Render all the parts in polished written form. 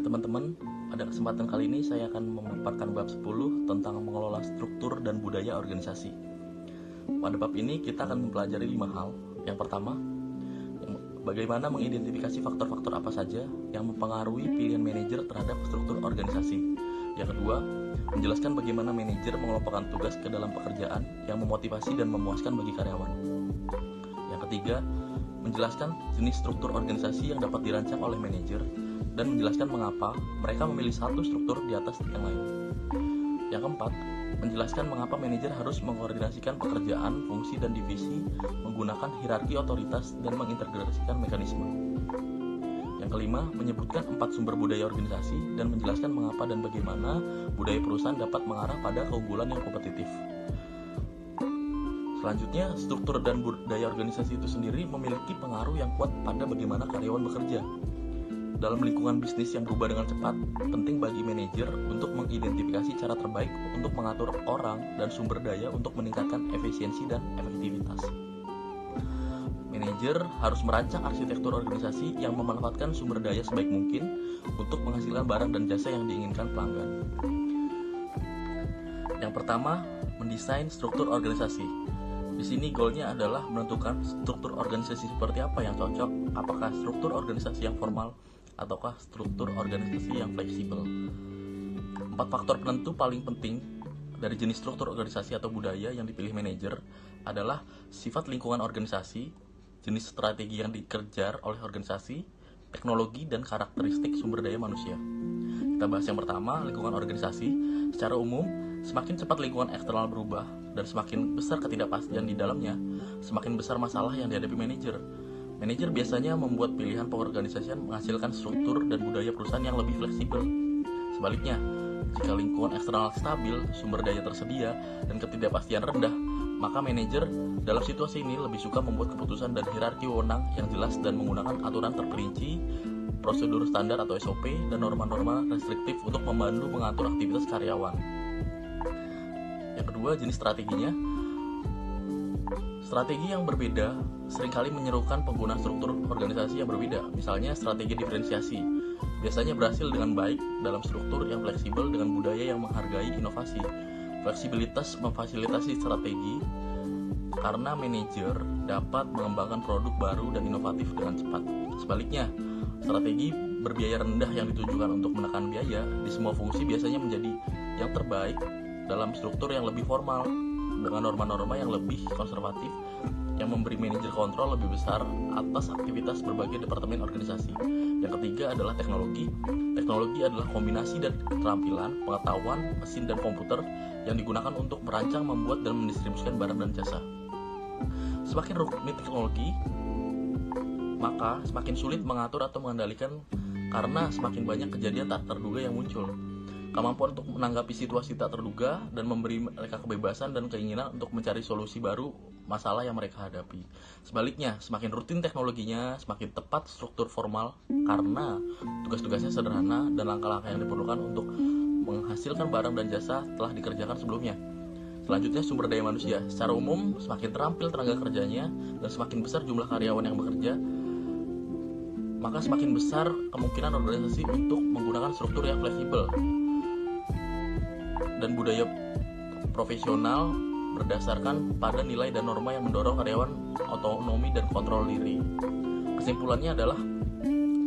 Oke teman-teman, pada kesempatan kali ini saya akan memaparkan bab 10 tentang mengelola struktur dan budaya organisasi. Pada bab ini kita akan mempelajari 5 hal. Yang pertama, bagaimana mengidentifikasi faktor-faktor apa saja yang mempengaruhi pilihan manajer terhadap struktur organisasi. Yang kedua, menjelaskan bagaimana manajer mengelompokkan tugas ke dalam pekerjaan yang memotivasi dan memuaskan bagi karyawan. Yang ketiga, menjelaskan jenis struktur organisasi yang dapat dirancang oleh manajer dan menjelaskan mengapa mereka memilih satu struktur di atas yang lain. Yang keempat, menjelaskan mengapa manajer harus mengkoordinasikan pekerjaan, fungsi, dan divisi menggunakan hierarki otoritas dan mengintegrasikan mekanisme. Yang kelima, menyebutkan 4 sumber budaya organisasi dan menjelaskan mengapa dan bagaimana budaya perusahaan dapat mengarah pada keunggulan yang kompetitif. Selanjutnya, struktur dan budaya organisasi itu sendiri memiliki pengaruh yang kuat pada bagaimana karyawan bekerja. Dalam lingkungan bisnis yang berubah dengan cepat, penting bagi manajer untuk mengidentifikasi cara terbaik untuk mengatur orang dan sumber daya untuk meningkatkan efisiensi dan efektivitas. Manajer harus merancang arsitektur organisasi yang memanfaatkan sumber daya sebaik mungkin untuk menghasilkan barang dan jasa yang diinginkan pelanggan. Yang pertama, mendesain struktur organisasi. Di sini goalnya adalah menentukan struktur organisasi seperti apa yang cocok, apakah struktur organisasi yang formal ataukah struktur organisasi yang fleksibel. 4 faktor penentu paling penting dari jenis struktur organisasi atau budaya yang dipilih manajer adalah sifat lingkungan organisasi, jenis strategi yang dikejar oleh organisasi, teknologi, dan karakteristik sumber daya manusia. Kita bahas yang pertama, lingkungan organisasi. Secara umum, semakin cepat lingkungan eksternal berubah dan semakin besar ketidakpastian di dalamnya, semakin besar masalah yang dihadapi manajer. Manajer biasanya membuat pilihan pengorganisasian menghasilkan struktur dan budaya perusahaan yang lebih fleksibel. Sebaliknya, jika lingkungan eksternal stabil, sumber daya tersedia, dan ketidakpastian rendah, maka manajer dalam situasi ini lebih suka membuat keputusan dan hierarki wewenang yang jelas dan menggunakan aturan terperinci, prosedur standar atau SOP, dan norma-norma restriktif untuk membantu mengatur aktivitas karyawan. Yang kedua, jenis strateginya. Strategi yang berbeda seringkali menyerukan penggunaan struktur organisasi yang berbeda. Misalnya strategi diferensiasi biasanya berhasil dengan baik dalam struktur yang fleksibel dengan budaya yang menghargai inovasi. Fleksibilitas memfasilitasi strategi karena manajer dapat mengembangkan produk baru dan inovatif dengan cepat. Sebaliknya, strategi berbiaya rendah yang ditujukan untuk menekan biaya di semua fungsi biasanya menjadi yang terbaik dalam struktur yang lebih formal dengan norma-norma yang lebih konservatif yang memberi manajer kontrol lebih besar atas aktivitas berbagai departemen organisasi. Yang ketiga adalah teknologi. Teknologi adalah kombinasi dan keterampilan, pengetahuan, mesin, dan komputer yang digunakan untuk merancang, membuat, dan mendistribusikan barang dan jasa. Semakin rumit teknologi, maka semakin sulit mengatur atau mengendalikan karena semakin banyak kejadian tak terduga yang muncul. Kemampuan untuk menanggapi situasi tak terduga dan memberi mereka kebebasan dan keinginan untuk mencari solusi baru masalah yang mereka hadapi. Sebaliknya, semakin rutin teknologinya, semakin tepat struktur formal karena tugas-tugasnya sederhana dan langkah-langkah yang diperlukan untuk menghasilkan barang dan jasa telah dikerjakan sebelumnya. Selanjutnya, sumber daya manusia. Secara umum, semakin terampil tenaga kerjanya dan semakin besar jumlah karyawan yang bekerja, maka semakin besar kemungkinan organisasi untuk menggunakan struktur yang fleksibel dan budaya profesional berdasarkan pada nilai dan norma yang mendorong karyawan otonomi dan kontrol diri. Kesimpulannya adalah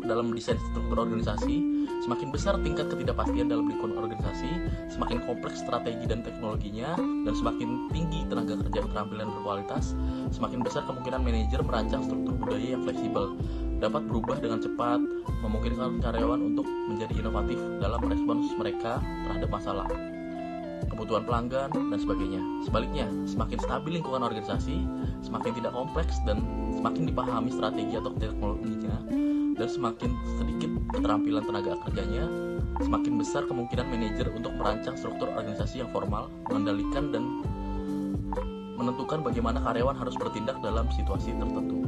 dalam mendesain struktur organisasi, semakin besar tingkat ketidakpastian dalam lingkungan organisasi, semakin kompleks strategi dan teknologinya, dan semakin tinggi tenaga kerja keterampilan berkualitas, semakin besar kemungkinan manajer merancang struktur budaya yang fleksibel, dapat berubah dengan cepat, memungkinkan karyawan untuk menjadi inovatif dalam merespons mereka terhadap masalah, kebutuhan pelanggan, dan sebagainya. Sebaliknya, semakin stabil lingkungan organisasi, semakin tidak kompleks dan semakin dipahami strategi atau teknologinya, dan semakin sedikit keterampilan tenaga kerjanya, semakin besar kemungkinan manajer untuk merancang struktur organisasi yang formal, mengendalikan dan menentukan bagaimana karyawan harus bertindak dalam situasi tertentu.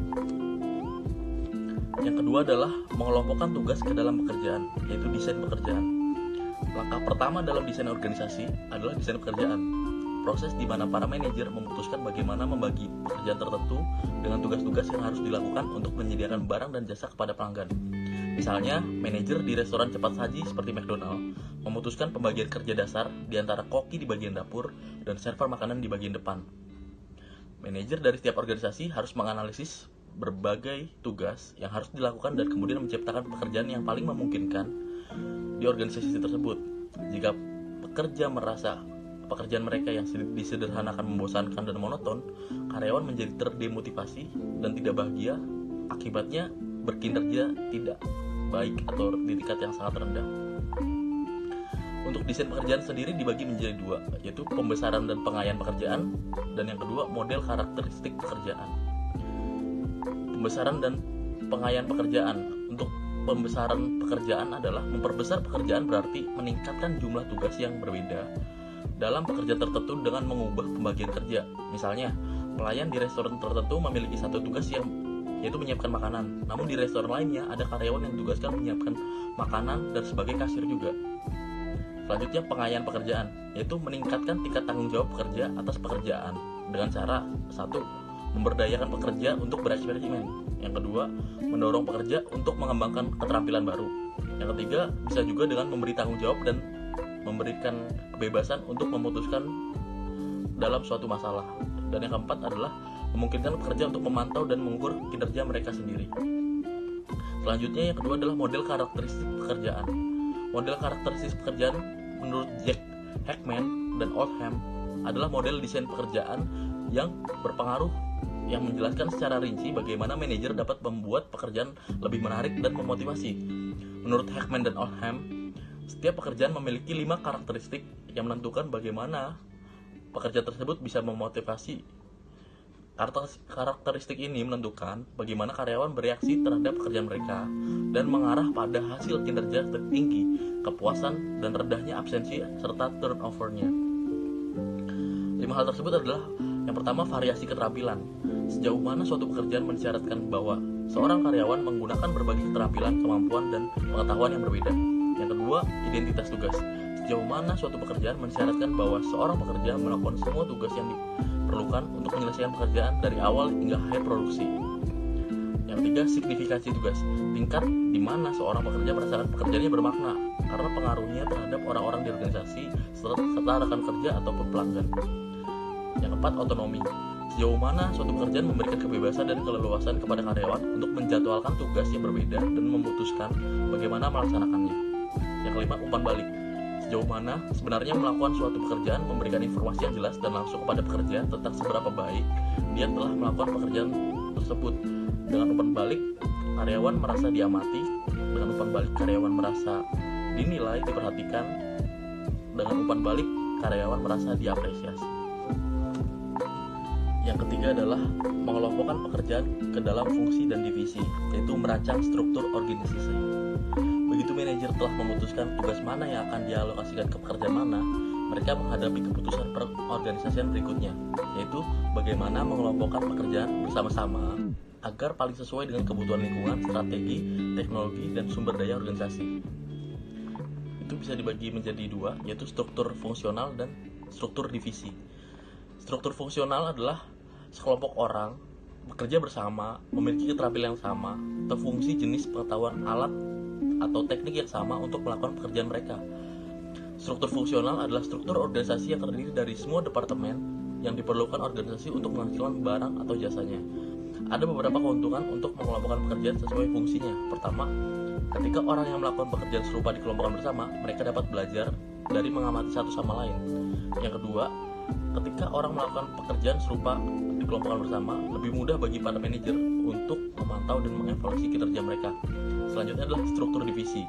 Yang kedua adalah mengelompokkan tugas ke dalam pekerjaan, yaitu desain pekerjaan. Langkah pertama dalam desain organisasi adalah desain pekerjaan. Proses di mana para manajer memutuskan bagaimana membagi pekerjaan tertentu dengan tugas-tugas yang harus dilakukan untuk menyediakan barang dan jasa kepada pelanggan. Misalnya, manajer di restoran cepat saji seperti McDonald memutuskan pembagian kerja dasar di antara koki di bagian dapur dan server makanan di bagian depan. Manajer dari setiap organisasi harus menganalisis berbagai tugas yang harus dilakukan dan kemudian menciptakan pekerjaan yang paling memungkinkan di organisasi tersebut. Jika pekerja merasa pekerjaan mereka yang disederhanakan membosankan dan monoton, karyawan menjadi terdemotivasi dan tidak bahagia, akibatnya berkinerja tidak baik atau di tingkat yang sangat rendah. Untuk desain pekerjaan sendiri dibagi menjadi dua, yaitu pembesaran dan pengayaan pekerjaan, dan yang kedua model karakteristik pekerjaan. Pembesaran dan pengayaan pekerjaan. Untuk pembesaran pekerjaan adalah memperbesar pekerjaan, berarti meningkatkan jumlah tugas yang berbeda dalam pekerjaan tertentu dengan mengubah pembagian kerja. Misalnya, pelayan di restoran tertentu memiliki satu tugas yaitu menyiapkan makanan, namun di restoran lainnya ada karyawan yang ditugaskan menyiapkan makanan dan sebagai kasir juga. Selanjutnya, pengayaan pekerjaan, yaitu meningkatkan tingkat tanggung jawab pekerja atas pekerjaan dengan cara 1. Memberdayakan pekerja untuk bereksperimen. Yang kedua, mendorong pekerja untuk mengembangkan keterampilan baru. Yang ketiga, bisa juga dengan memberi tanggung jawab dan memberikan kebebasan untuk memutuskan dalam suatu masalah. Dan yang keempat adalah memungkinkan pekerja untuk memantau dan mengukur kinerja mereka sendiri. Selanjutnya, yang kedua adalah model karakteristik pekerjaan. Model karakteristik pekerjaan menurut Jack Heckman dan Oldham adalah model desain pekerjaan yang berpengaruh yang menjelaskan secara rinci bagaimana manajer dapat membuat pekerjaan lebih menarik dan memotivasi. Menurut Heckman dan Oldham, setiap pekerjaan memiliki 5 karakteristik yang menentukan bagaimana pekerja tersebut bisa memotivasi. Karakteristik ini menentukan bagaimana karyawan bereaksi terhadap pekerjaan mereka dan mengarah pada hasil kinerja tertinggi, kepuasan, dan rendahnya absensi serta turnover-nya. 5 hal tersebut adalah: yang pertama, variasi keterampilan. Sejauh mana suatu pekerjaan mensyaratkan bahwa seorang karyawan menggunakan berbagai keterampilan, kemampuan, dan pengetahuan yang berbeda. Yang kedua, identitas tugas. Sejauh mana suatu pekerjaan mensyaratkan bahwa seorang pekerja melakukan semua tugas yang diperlukan untuk menyelesaikan pekerjaan dari awal hingga akhir produksi. Yang ketiga, signifikansi tugas. Tingkat di mana seorang pekerja merasakan pekerjaannya bermakna karena pengaruhnya terhadap orang-orang di organisasi serta rekan kerja ataupun pelanggan. Yang keempat, otonomi. Sejauh mana suatu pekerjaan memberikan kebebasan dan keleluasan kepada karyawan untuk menjadwalkan tugas yang berbeda dan memutuskan bagaimana melaksanakannya. Yang kelima, umpan balik. Sejauh mana sebenarnya melakukan suatu pekerjaan memberikan informasi yang jelas dan langsung kepada pekerja tentang seberapa baik dia telah melakukan pekerjaan tersebut. Dengan umpan balik, karyawan merasa diamati. Dengan umpan balik, karyawan merasa dinilai, diperhatikan. Dengan umpan balik, karyawan merasa diapresiasi. Yang ketiga adalah mengelompokkan pekerjaan ke dalam fungsi dan divisi, yaitu merancang struktur organisasi. Begitu manajer telah memutuskan tugas mana yang akan dialokasikan ke pekerjaan mana, mereka menghadapi keputusan perorganisasian berikutnya, yaitu bagaimana mengelompokkan pekerjaan bersama-sama agar paling sesuai dengan kebutuhan lingkungan, strategi, teknologi, dan sumber daya organisasi. Itu bisa dibagi menjadi dua, yaitu struktur fungsional dan struktur divisi. Struktur fungsional adalah sekelompok orang bekerja bersama, memiliki keterampilan yang sama, atau fungsi, jenis, pengetahuan, alat, atau teknik yang sama untuk melakukan pekerjaan mereka. Struktur fungsional adalah struktur organisasi yang terdiri dari semua departemen yang diperlukan organisasi untuk menghasilkan barang atau jasanya. Ada beberapa keuntungan untuk mengelompokkan pekerjaan sesuai fungsinya. Pertama, ketika orang yang melakukan pekerjaan serupa dikelompokkan bersama, mereka dapat belajar dari mengamati satu sama lain. Yang kedua, ketika orang melakukan pekerjaan serupa dikelompokkan bersama, lebih mudah bagi para manajer untuk memantau dan mengevaluasi kinerja mereka. Selanjutnya adalah struktur divisi.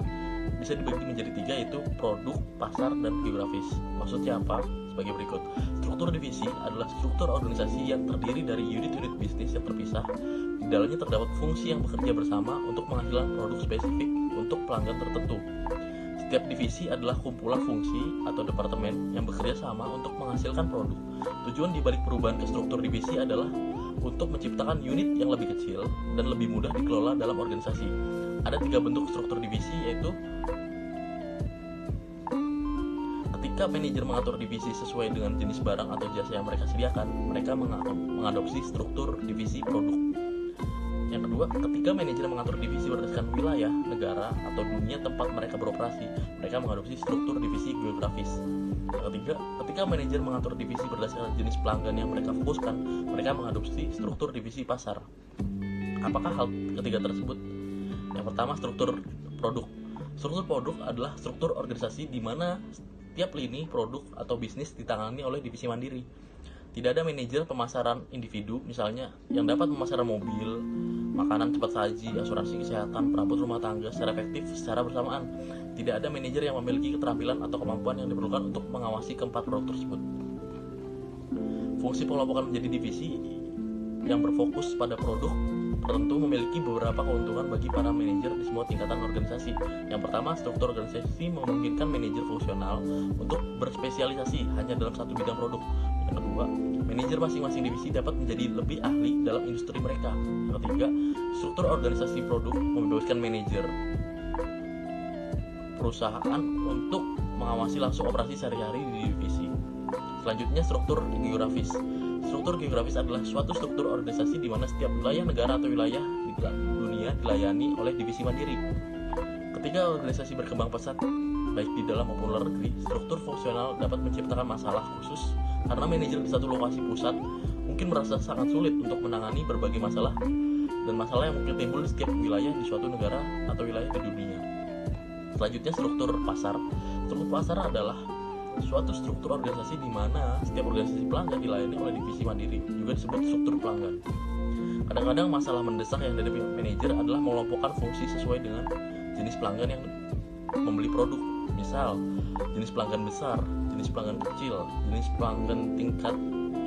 Bisa dibagi menjadi 3, yaitu produk, pasar, dan geografis. Maksudnya apa? Sebagai berikut. Struktur divisi adalah struktur organisasi yang terdiri dari unit-unit bisnis yang terpisah. Di dalamnya terdapat fungsi yang bekerja bersama untuk menghasilkan produk spesifik untuk pelanggan tertentu. Setiap divisi adalah kumpulan fungsi atau departemen yang bekerja sama untuk menghasilkan produk. Tujuan dibalik perubahan ke struktur divisi adalah untuk menciptakan unit yang lebih kecil dan lebih mudah dikelola dalam organisasi. Ada 3 bentuk struktur divisi, yaitu ketika manajer mengatur divisi sesuai dengan jenis barang atau jasa yang mereka sediakan, mereka mengadopsi struktur divisi produk. Yang kedua, ketika manajer mengatur divisi berdasarkan wilayah, negara, atau dunia tempat mereka beroperasi, mereka mengadopsi struktur divisi geografis. Yang ketiga, ketika manajer mengatur divisi berdasarkan jenis pelanggan yang mereka fokuskan, mereka mengadopsi struktur divisi pasar. Apakah hal ketiga tersebut? Yang pertama, struktur produk. Struktur produk adalah struktur organisasi di mana setiap lini produk atau bisnis ditangani oleh divisi mandiri. Tidak ada manajer pemasaran individu, misalnya, yang dapat memasarkan mobil, makanan cepat saji, asuransi kesehatan, perabot rumah tangga secara efektif secara bersamaan. Tidak ada manajer yang memiliki keterampilan atau kemampuan yang diperlukan untuk mengawasi keempat produk tersebut. Fungsi pengelompokan menjadi divisi yang berfokus pada produk tertentu memiliki beberapa keuntungan bagi para manajer di semua tingkatan organisasi. Yang pertama, struktur organisasi memungkinkan manajer fungsional untuk berspesialisasi hanya dalam satu bidang produk. Yang kedua, manajer masing-masing divisi dapat menjadi lebih ahli dalam industri mereka. Yang ketiga, struktur organisasi produk membebaskan manajer perusahaan untuk mengawasi langsung operasi sehari-hari di divisi. Selanjutnya, struktur geografis. Struktur geografis adalah suatu struktur organisasi di mana setiap wilayah negara atau wilayah di dunia dilayani oleh divisi mandiri. Ketika organisasi berkembang pesat, baik di dalam maupun luar negeri, struktur fungsional dapat menciptakan masalah khusus karena manajer di satu lokasi pusat mungkin merasa sangat sulit untuk menangani berbagai masalah dan masalah yang mungkin timbul di setiap wilayah di suatu negara atau wilayah di dunia. Selanjutnya, struktur pasar. Struktur pasar adalah suatu struktur organisasi di mana setiap organisasi pelanggan dilayani oleh divisi mandiri, juga disebut struktur pelanggan. Kadang-kadang masalah mendesak yang dihadapi manajer adalah mengelompokkan fungsi sesuai dengan jenis pelanggan yang membeli produk. Misal, jenis pelanggan besar, jenis pelanggan kecil, jenis pelanggan tingkat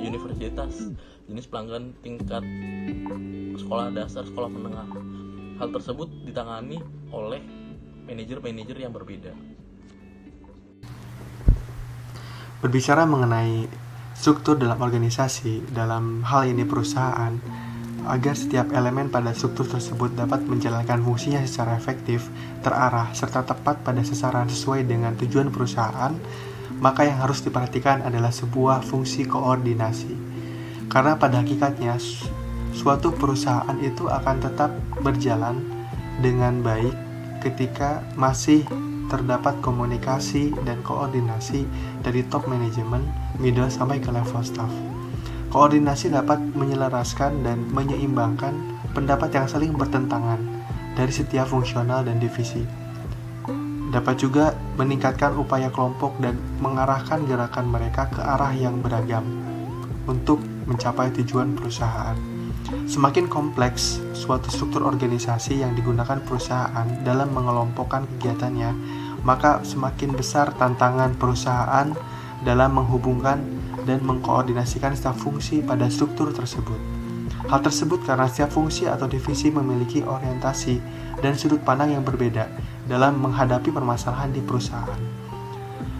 universitas, jenis pelanggan tingkat sekolah dasar, sekolah menengah. Hal tersebut ditangani oleh manajer-manajer yang berbeda. Berbicara mengenai struktur dalam organisasi, dalam hal ini perusahaan, agar setiap elemen pada struktur tersebut dapat menjalankan fungsinya secara efektif, terarah, serta tepat pada sasaran sesuai dengan tujuan perusahaan, maka yang harus diperhatikan adalah sebuah fungsi koordinasi. Karena pada hakikatnya, suatu perusahaan itu akan tetap berjalan dengan baik ketika masih terdapat komunikasi dan koordinasi dari top manajemen, middle sampai ke level staff. Koordinasi dapat menyelaraskan dan menyeimbangkan pendapat yang saling bertentangan dari setiap fungsional dan divisi. Dapat juga meningkatkan upaya kelompok dan mengarahkan gerakan mereka ke arah yang beragam untuk mencapai tujuan perusahaan. Semakin kompleks suatu struktur organisasi yang digunakan perusahaan dalam mengelompokkan kegiatannya, maka semakin besar tantangan perusahaan dalam menghubungkan dan mengkoordinasikan setiap fungsi pada struktur tersebut. Hal tersebut karena setiap fungsi atau divisi memiliki orientasi dan sudut pandang yang berbeda dalam menghadapi permasalahan di perusahaan.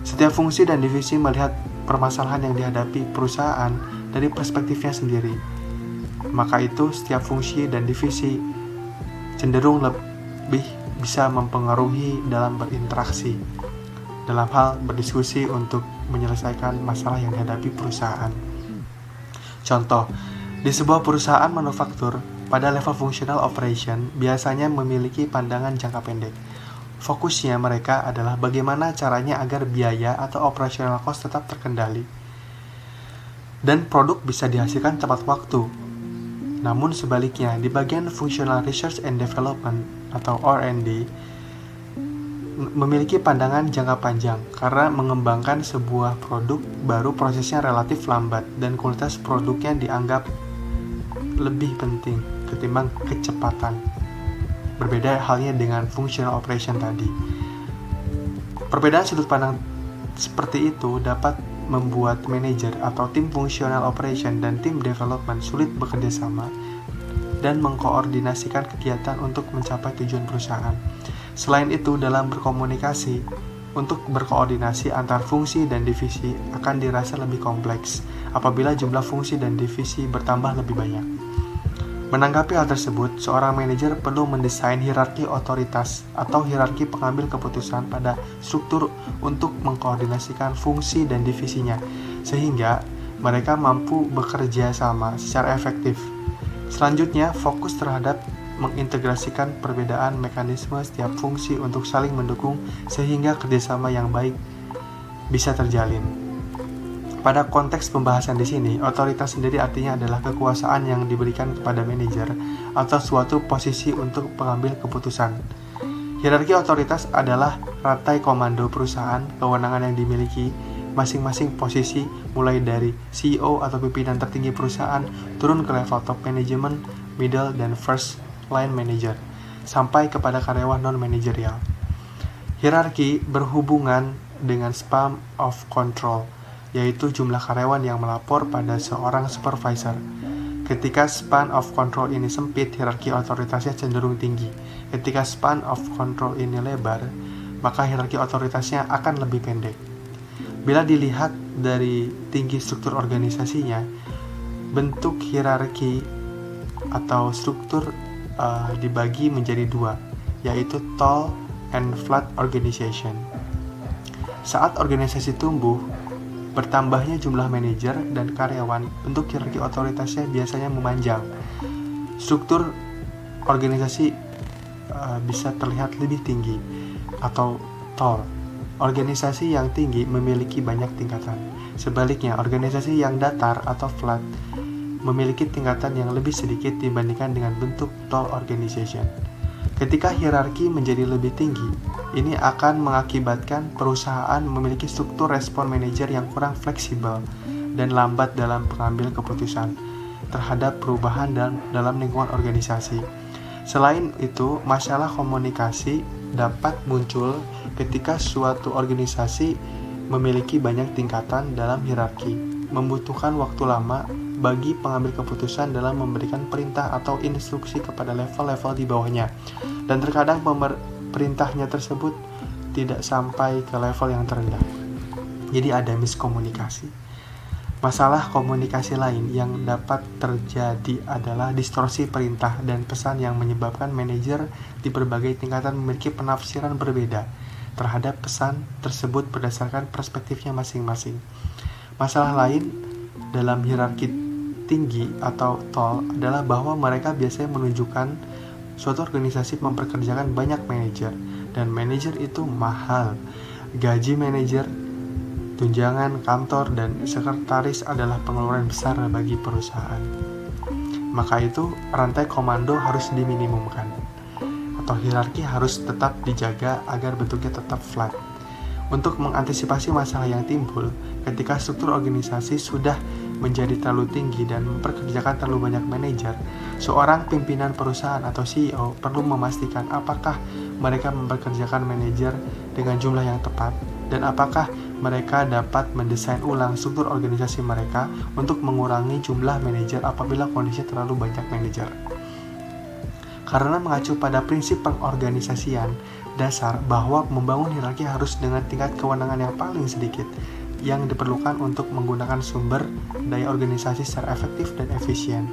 Setiap fungsi dan divisi melihat permasalahan yang dihadapi perusahaan dari perspektifnya sendiri. Maka itu setiap fungsi dan divisi cenderung lebih bisa mempengaruhi dalam berinteraksi, dalam hal berdiskusi untuk menyelesaikan masalah yang dihadapi perusahaan. Contoh, di sebuah perusahaan manufaktur, pada level functional operation biasanya memiliki pandangan jangka pendek. Fokusnya mereka adalah bagaimana caranya agar biaya atau operational cost tetap terkendali dan produk bisa dihasilkan tepat waktu. Namun sebaliknya, di bagian Functional Research and Development atau R&D memiliki pandangan jangka panjang karena mengembangkan sebuah produk baru prosesnya relatif lambat dan kualitas produknya dianggap lebih penting ketimbang kecepatan. Berbeda halnya dengan Functional Operation tadi. Perbedaan sudut pandang seperti itu dapat membuat manajer atau tim functional operation dan tim development sulit bekerja sama dan mengkoordinasikan kegiatan untuk mencapai tujuan perusahaan. Selain itu, dalam berkomunikasi, untuk berkoordinasi antar fungsi dan divisi akan dirasa lebih kompleks apabila jumlah fungsi dan divisi bertambah lebih banyak. Menanggapi hal tersebut, seorang manajer perlu mendesain hierarki otoritas atau hierarki pengambil keputusan pada struktur untuk mengkoordinasikan fungsi dan divisinya, sehingga mereka mampu bekerja sama secara efektif. Selanjutnya, fokus terhadap mengintegrasikan perbedaan mekanisme setiap fungsi untuk saling mendukung sehingga kerjasama yang baik bisa terjalin. Pada konteks pembahasan di sini, otoritas sendiri artinya adalah kekuasaan yang diberikan kepada manajer atau suatu posisi untuk pengambil keputusan. Hierarki otoritas adalah rantai komando perusahaan, kewenangan yang dimiliki masing-masing posisi mulai dari CEO atau pimpinan tertinggi perusahaan turun ke level top management, middle, dan first line manager sampai kepada karyawan non-manajerial. Hierarki berhubungan dengan span of control, yaitu jumlah karyawan yang melapor pada seorang supervisor. Ketika span of control ini sempit, hierarki otoritasnya cenderung tinggi. Ketika span of control ini lebar, maka hierarki otoritasnya akan lebih pendek. Bila dilihat dari tinggi struktur organisasinya, bentuk hierarki atau struktur dibagi menjadi dua, yaitu tall and flat organization. Saat organisasi tumbuh, bertambahnya jumlah manajer dan karyawan, bentuk hierarki otoritasnya biasanya memanjang. Struktur organisasi bisa terlihat lebih tinggi atau tall. Organisasi yang tinggi memiliki banyak tingkatan. Sebaliknya, organisasi yang datar atau flat memiliki tingkatan yang lebih sedikit dibandingkan dengan bentuk tall organization. Ketika hierarki menjadi lebih tinggi, ini akan mengakibatkan perusahaan memiliki struktur respon manajer yang kurang fleksibel dan lambat dalam pengambil keputusan terhadap perubahan dalam lingkungan organisasi. Selain itu, masalah komunikasi dapat muncul ketika suatu organisasi memiliki banyak tingkatan dalam hierarki, membutuhkan waktu lama bagi pengambil keputusan dalam memberikan perintah atau instruksi kepada level-level di bawahnya, dan terkadang perintahnya tersebut tidak sampai ke level yang terendah. Jadi ada miskomunikasi. Masalah komunikasi lain yang dapat terjadi adalah distorsi perintah dan pesan yang menyebabkan manajer di berbagai tingkatan memiliki penafsiran berbeda terhadap pesan tersebut berdasarkan perspektifnya masing-masing. Masalah lain dalam hierarki tinggi atau tall adalah bahwa mereka biasanya menunjukkan suatu organisasi memperkerjakan banyak manajer, dan manajer itu mahal. Gaji manajer, tunjangan kantor, dan sekretaris adalah pengeluaran besar bagi perusahaan. Maka itu, rantai komando harus diminimumkan, atau hierarki harus tetap dijaga agar bentuknya tetap flat. Untuk mengantisipasi masalah yang timbul ketika struktur organisasi sudah menjadi terlalu tinggi dan memperkerjakan terlalu banyak manajer, seorang pimpinan perusahaan atau CEO perlu memastikan apakah mereka memperkerjakan manajer dengan jumlah yang tepat, dan apakah mereka dapat mendesain ulang struktur organisasi mereka untuk mengurangi jumlah manajer apabila kondisi terlalu banyak manajer. Karena mengacu pada prinsip pengorganisasian dasar bahwa membangun hierarki harus dengan tingkat kewenangan yang paling sedikit yang diperlukan untuk menggunakan sumber daya organisasi secara efektif dan efisien.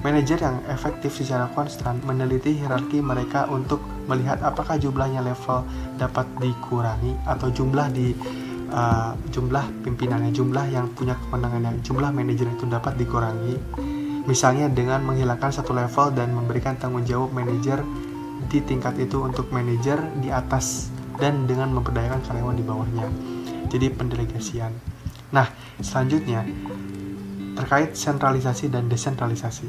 Manajer yang efektif secara konstan meneliti hierarki mereka untuk melihat apakah jumlahnya level dapat dikurangi atau jumlah pimpinannya, jumlah yang punya kewenangan, jumlah manajer itu dapat dikurangi. Misalnya dengan menghilangkan satu level dan memberikan tanggung jawab manajer di tingkat itu untuk manajer di atas, dan dengan memberdayakan karyawan di bawahnya. Jadi pendelegasian. Nah, selanjutnya terkait sentralisasi dan desentralisasi.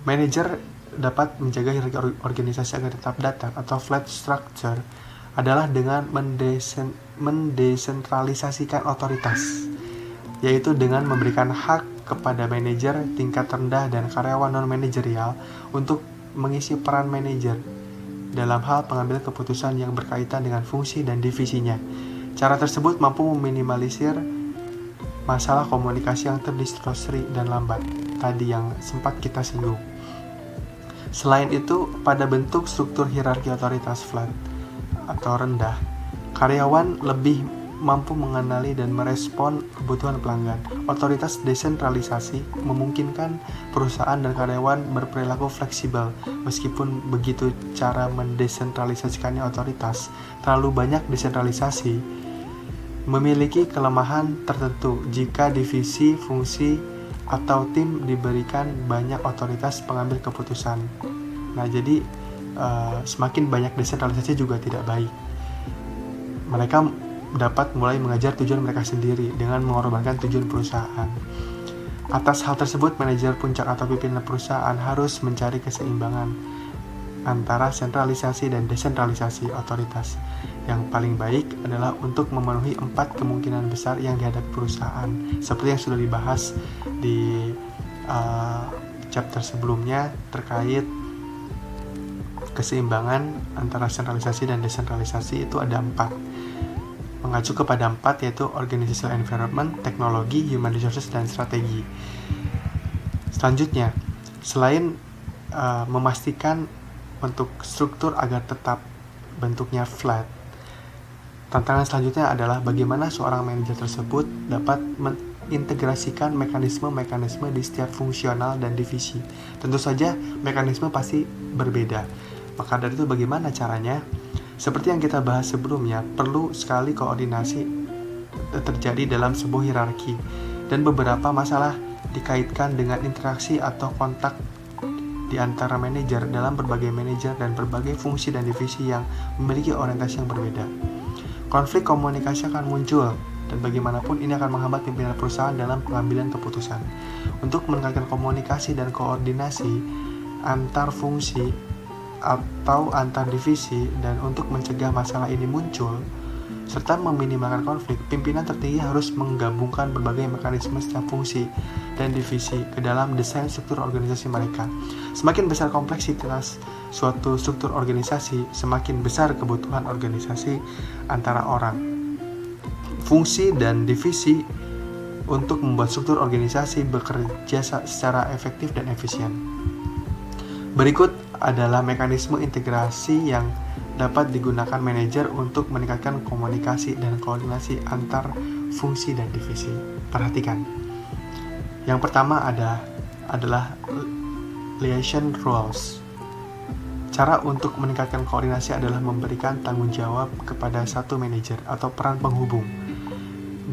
Manajer dapat menjaga hierarki organisasi agar tetap datar atau flat structure adalah dengan mendesentralisasikan otoritas, yaitu dengan memberikan hak kepada manajer tingkat rendah dan karyawan non-manajerial untuk mengisi peran manajer dalam hal pengambilan keputusan yang berkaitan dengan fungsi dan divisinya. Cara tersebut mampu meminimalisir masalah komunikasi yang terdistorsi dan lambat, tadi yang sempat kita singgung. Selain itu, pada bentuk struktur hierarki otoritas flat atau rendah, karyawan lebih mampu mengenali dan merespon kebutuhan pelanggan. Otoritas desentralisasi memungkinkan perusahaan dan karyawan berperilaku fleksibel. Meskipun begitu, cara mendesentralisasikannya otoritas terlalu banyak desentralisasi memiliki kelemahan tertentu jika divisi fungsi atau tim diberikan banyak otoritas pengambil keputusan. Nah, jadi semakin banyak desentralisasi juga tidak baik. Mereka dapat mulai mengejar tujuan mereka sendiri dengan mengorbankan tujuan perusahaan. Atas hal tersebut, manajer puncak atau pimpinan perusahaan harus mencari keseimbangan antara sentralisasi dan desentralisasi otoritas. Yang paling baik adalah untuk memenuhi 4 kemungkinan besar yang dihadapi perusahaan, seperti yang sudah dibahas di chapter sebelumnya terkait keseimbangan antara sentralisasi dan desentralisasi. Itu ada 4. Mengacu kepada 4, yaitu organizational environment, teknologi, human resources, dan strategi. Selanjutnya, selain memastikan untuk struktur agar tetap bentuknya flat, tantangan selanjutnya adalah bagaimana seorang manajer tersebut dapat mengintegrasikan mekanisme-mekanisme di setiap fungsional dan divisi. Tentu saja mekanisme pasti berbeda. Maka dari itu bagaimana caranya? Seperti yang kita bahas sebelumnya, perlu sekali koordinasi terjadi dalam sebuah hierarki, dan beberapa masalah dikaitkan dengan interaksi atau kontak di antara manajer dalam berbagai manajer dan berbagai fungsi dan divisi yang memiliki orientasi yang berbeda. Konflik komunikasi akan muncul, dan bagaimanapun ini akan menghambat pimpinan perusahaan dalam pengambilan keputusan. Untuk meningkatkan komunikasi dan koordinasi antar fungsi atau antar divisi, dan untuk mencegah masalah ini muncul serta meminimalkan konflik, pimpinan tertinggi harus menggabungkan berbagai mekanisme setiap fungsi dan divisi ke dalam desain struktur organisasi mereka. Semakin besar kompleksitas suatu struktur organisasi, semakin besar kebutuhan organisasi antara orang, fungsi, dan divisi untuk membuat struktur organisasi bekerja secara efektif dan efisien. Berikut adalah mekanisme integrasi yang dapat digunakan manajer untuk meningkatkan komunikasi dan koordinasi antar fungsi dan divisi. Perhatikan. Yang pertama adalah liaison roles. Cara untuk meningkatkan koordinasi adalah memberikan tanggung jawab kepada satu manajer atau peran penghubung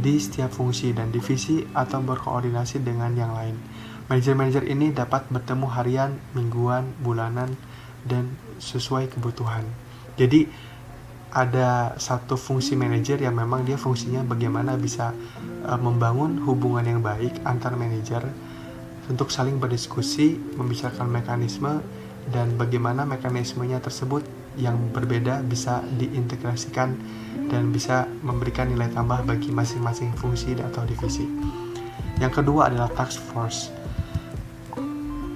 di setiap fungsi dan divisi atau berkoordinasi dengan yang lain. Manajer-manajer ini dapat bertemu harian, mingguan, bulanan, dan sesuai kebutuhan. Jadi ada satu fungsi manajer yang memang dia fungsinya bagaimana bisa membangun hubungan yang baik antar manajer untuk saling berdiskusi, membicarakan mekanisme, dan bagaimana mekanismenya tersebut yang berbeda bisa diintegrasikan dan bisa memberikan nilai tambah bagi masing-masing fungsi atau divisi. Yang kedua adalah task force,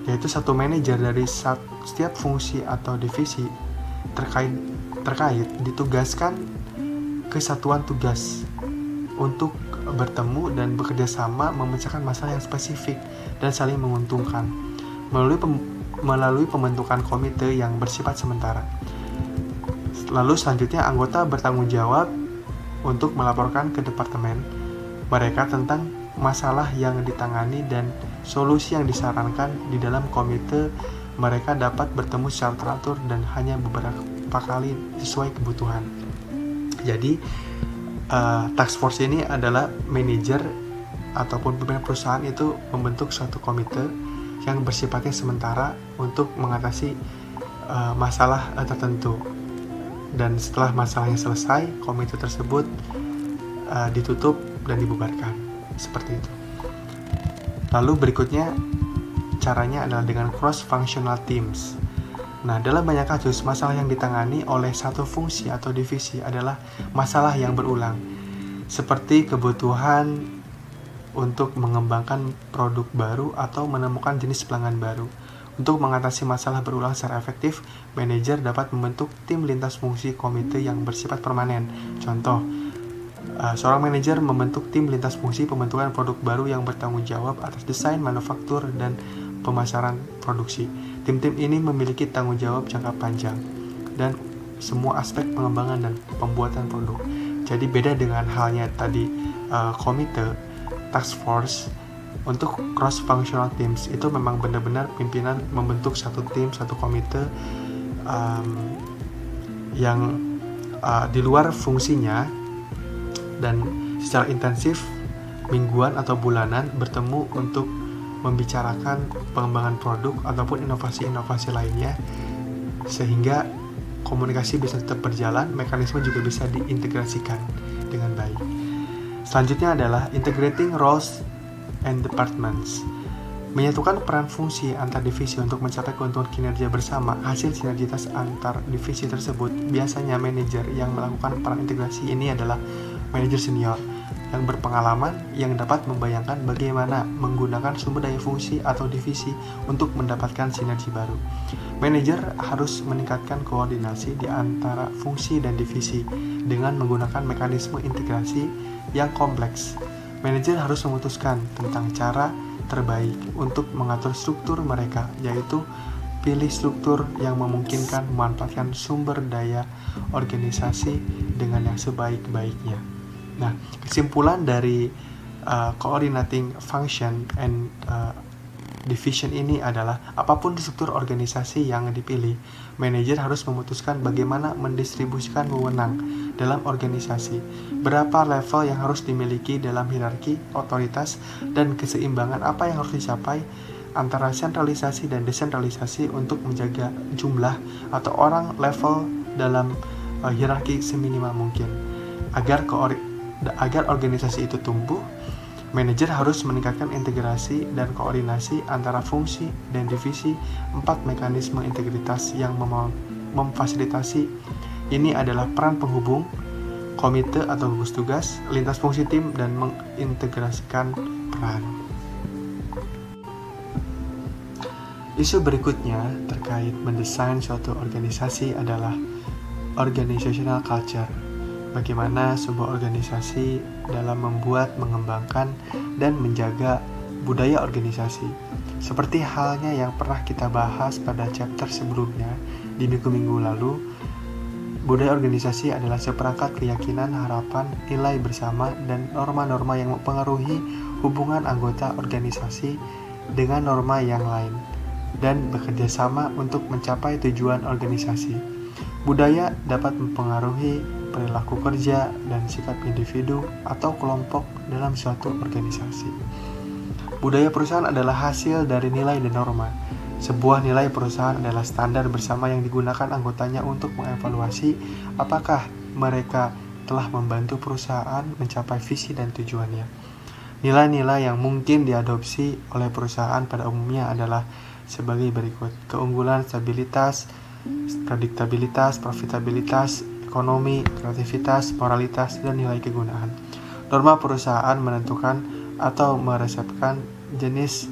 yaitu satu manajer dari setiap fungsi atau divisi terkait ditugaskan ke satuan tugas untuk bertemu dan bekerja sama memecahkan masalah yang spesifik dan saling menguntungkan melalui pembentukan komite yang bersifat sementara. Lalu selanjutnya anggota bertanggung jawab untuk melaporkan ke departemen mereka tentang masalah yang ditangani dan solusi yang disarankan di dalam komite. Mereka dapat bertemu secara teratur dan hanya beberapa kali sesuai kebutuhan. Jadi task force ini adalah manajer ataupun pimpinan perusahaan itu membentuk suatu komite yang bersifatnya sementara untuk mengatasi masalah tertentu, dan setelah masalahnya selesai, komite tersebut ditutup dan dibubarkan. Seperti itu. Lalu berikutnya caranya adalah dengan cross-functional teams. Nah, dalam banyak kasus, masalah yang ditangani oleh satu fungsi atau divisi adalah masalah yang berulang, seperti kebutuhan untuk mengembangkan produk baru atau menemukan jenis pelanggan baru. Untuk mengatasi masalah berulang secara efektif, manajer dapat membentuk tim lintas fungsi komite yang bersifat permanen. Contoh, seorang manajer membentuk tim lintas fungsi pembentukan produk baru yang bertanggung jawab atas desain, manufaktur, dan pemasaran produksi. Tim-tim ini memiliki tanggung jawab jangka panjang dan semua aspek pengembangan dan pembuatan produk. Jadi beda dengan halnya tadi komite, task force. Untuk cross-functional teams itu memang benar-benar pimpinan membentuk satu tim, satu komite yang di luar fungsinya, dan secara intensif mingguan atau bulanan bertemu untuk membicarakan pengembangan produk ataupun inovasi-inovasi lainnya, sehingga komunikasi bisa tetap berjalan, mekanisme juga bisa diintegrasikan dengan baik. Selanjutnya adalah integrating roles and departments. Menyatukan peran fungsi antar divisi untuk mencapai keuntungan kinerja bersama. Hasil sinergitas antar divisi tersebut, biasanya manajer yang melakukan peran integrasi ini adalah manajer senior yang berpengalaman, yang dapat membayangkan bagaimana menggunakan sumber daya fungsi atau divisi untuk mendapatkan sinergi baru. Manajer harus meningkatkan koordinasi di antara fungsi dan divisi dengan menggunakan mekanisme integrasi yang kompleks. Manajer harus memutuskan tentang cara terbaik untuk mengatur struktur mereka, yaitu pilih struktur yang memungkinkan memanfaatkan sumber daya organisasi dengan yang sebaik-baiknya. Nah, kesimpulan dari coordinating function and division ini adalah apapun struktur organisasi yang dipilih, manajer harus memutuskan bagaimana mendistribusikan wewenang dalam organisasi, berapa level yang harus dimiliki dalam hierarki, otoritas, dan keseimbangan apa yang harus dicapai antara sentralisasi dan desentralisasi untuk menjaga jumlah atau orang level dalam hierarki seminimal mungkin. Agar organisasi itu tumbuh, manajer harus meningkatkan integrasi dan koordinasi antara fungsi dan divisi. 4 mekanisme integritas yang memfasilitasi ini adalah peran penghubung, komite atau gugus tugas, lintas fungsi tim, dan mengintegrasikan peran. Isu berikutnya terkait mendesain suatu organisasi adalah organizational culture. Bagaimana sebuah organisasi dalam membuat, mengembangkan, dan menjaga budaya organisasi. Seperti halnya yang pernah kita bahas pada chapter sebelumnya di minggu-minggu lalu, budaya organisasi adalah seperangkat keyakinan, harapan, nilai bersama, dan norma-norma yang mempengaruhi hubungan anggota organisasi dengan norma yang lain, dan bekerja sama untuk mencapai tujuan organisasi. Budaya dapat mempengaruhi perilaku kerja dan sikap individu atau kelompok dalam suatu organisasi. Budaya perusahaan adalah hasil dari nilai dan norma. Sebuah nilai perusahaan adalah standar bersama yang digunakan anggotanya untuk mengevaluasi apakah mereka telah membantu perusahaan mencapai visi dan tujuannya. Nilai-nilai yang mungkin diadopsi oleh perusahaan pada umumnya adalah sebagai berikut: keunggulan, stabilitas, prediktabilitas, profitabilitas, ekonomi, kreativitas, moralitas, dan nilai kegunaan. Norma perusahaan menentukan atau meresepkan jenis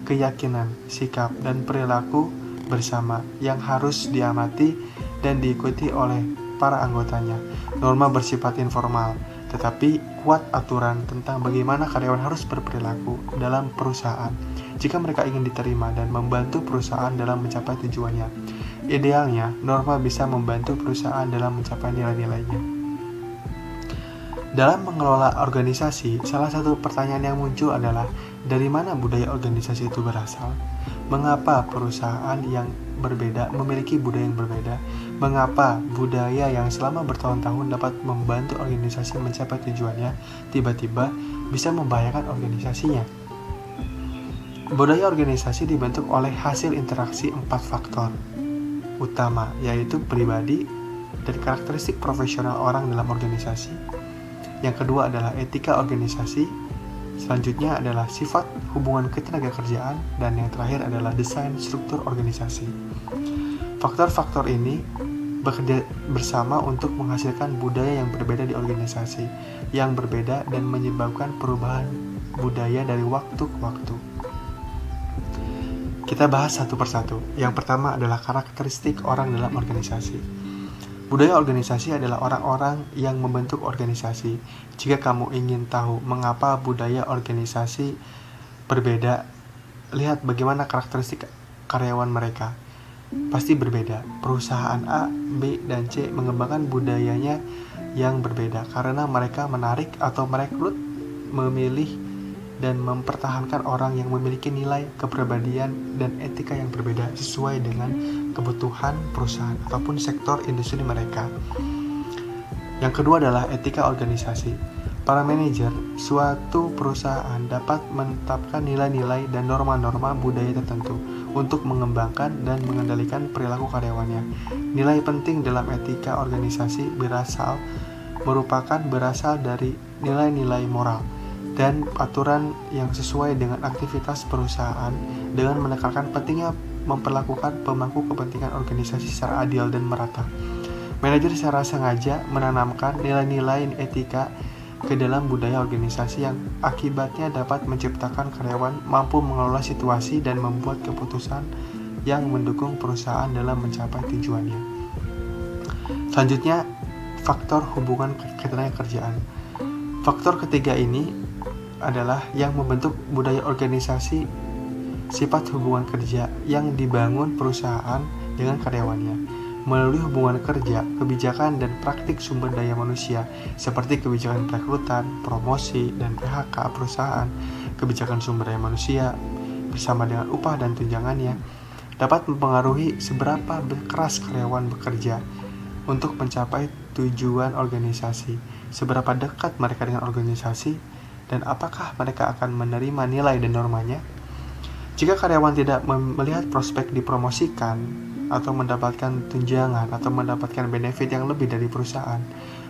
keyakinan, sikap, dan perilaku bersama yang harus diamati dan diikuti oleh para anggotanya. Norma bersifat informal, tetapi kuat aturan tentang bagaimana karyawan harus berperilaku dalam perusahaan jika mereka ingin diterima dan membantu perusahaan dalam mencapai tujuannya. Idealnya, norma bisa membantu perusahaan dalam mencapai nilai-nilainya. Dalam mengelola organisasi, salah satu pertanyaan yang muncul adalah dari mana budaya organisasi itu berasal? Mengapa perusahaan yang berbeda memiliki budaya yang berbeda? Mengapa budaya yang selama bertahun-tahun dapat membantu organisasi mencapai tujuannya tiba-tiba bisa membahayakan organisasinya? Budaya organisasi dibentuk oleh hasil interaksi 4 faktor utama, yaitu pribadi dan karakteristik profesional orang dalam organisasi. Yang kedua adalah etika organisasi. Selanjutnya adalah sifat hubungan ketenagakerjaan, dan yang terakhir adalah desain struktur organisasi. Faktor-faktor ini bekerja bersama untuk menghasilkan budaya yang berbeda di organisasi, yang berbeda dan menyebabkan perubahan budaya dari waktu ke waktu. Kita bahas satu persatu. Yang pertama adalah karakteristik orang dalam organisasi. Budaya organisasi adalah orang-orang yang membentuk organisasi. Jika kamu ingin tahu mengapa budaya organisasi berbeda, lihat bagaimana karakteristik karyawan mereka. Pasti berbeda. Perusahaan A, B, dan C mengembangkan budayanya yang berbeda karena mereka menarik atau merekrut, memilih, dan mempertahankan orang yang memiliki nilai, kepribadian, dan etika yang berbeda sesuai dengan kebutuhan perusahaan ataupun sektor industri mereka. Yang kedua adalah etika organisasi. Para manajer suatu perusahaan dapat menetapkan nilai-nilai dan norma-norma budaya tertentu untuk mengembangkan dan mengendalikan perilaku karyawannya. Nilai penting dalam etika organisasi berasal dari nilai-nilai moral dan aturan yang sesuai dengan aktivitas perusahaan, dengan menekankan pentingnya memperlakukan pemangku kepentingan organisasi secara adil dan merata. Manajer secara sengaja menanamkan nilai-nilai etika ke dalam budaya organisasi yang akibatnya dapat menciptakan karyawan mampu mengelola situasi dan membuat keputusan yang mendukung perusahaan dalam mencapai tujuannya. Selanjutnya, faktor hubungan ketenagakerjaan. Faktor ketiga ini adalah yang membentuk budaya organisasi, sifat hubungan kerja yang dibangun perusahaan dengan karyawannya. Melalui hubungan kerja, kebijakan dan praktik sumber daya manusia seperti kebijakan perekrutan, promosi, dan PHK perusahaan, kebijakan sumber daya manusia bersama dengan upah dan tunjangannya dapat mempengaruhi seberapa keras karyawan bekerja untuk mencapai tujuan organisasi, seberapa dekat mereka dengan organisasi, dan apakah mereka akan menerima nilai dan normanya. Jika karyawan tidak melihat prospek dipromosikan atau mendapatkan tunjangan atau mendapatkan benefit yang lebih dari perusahaan,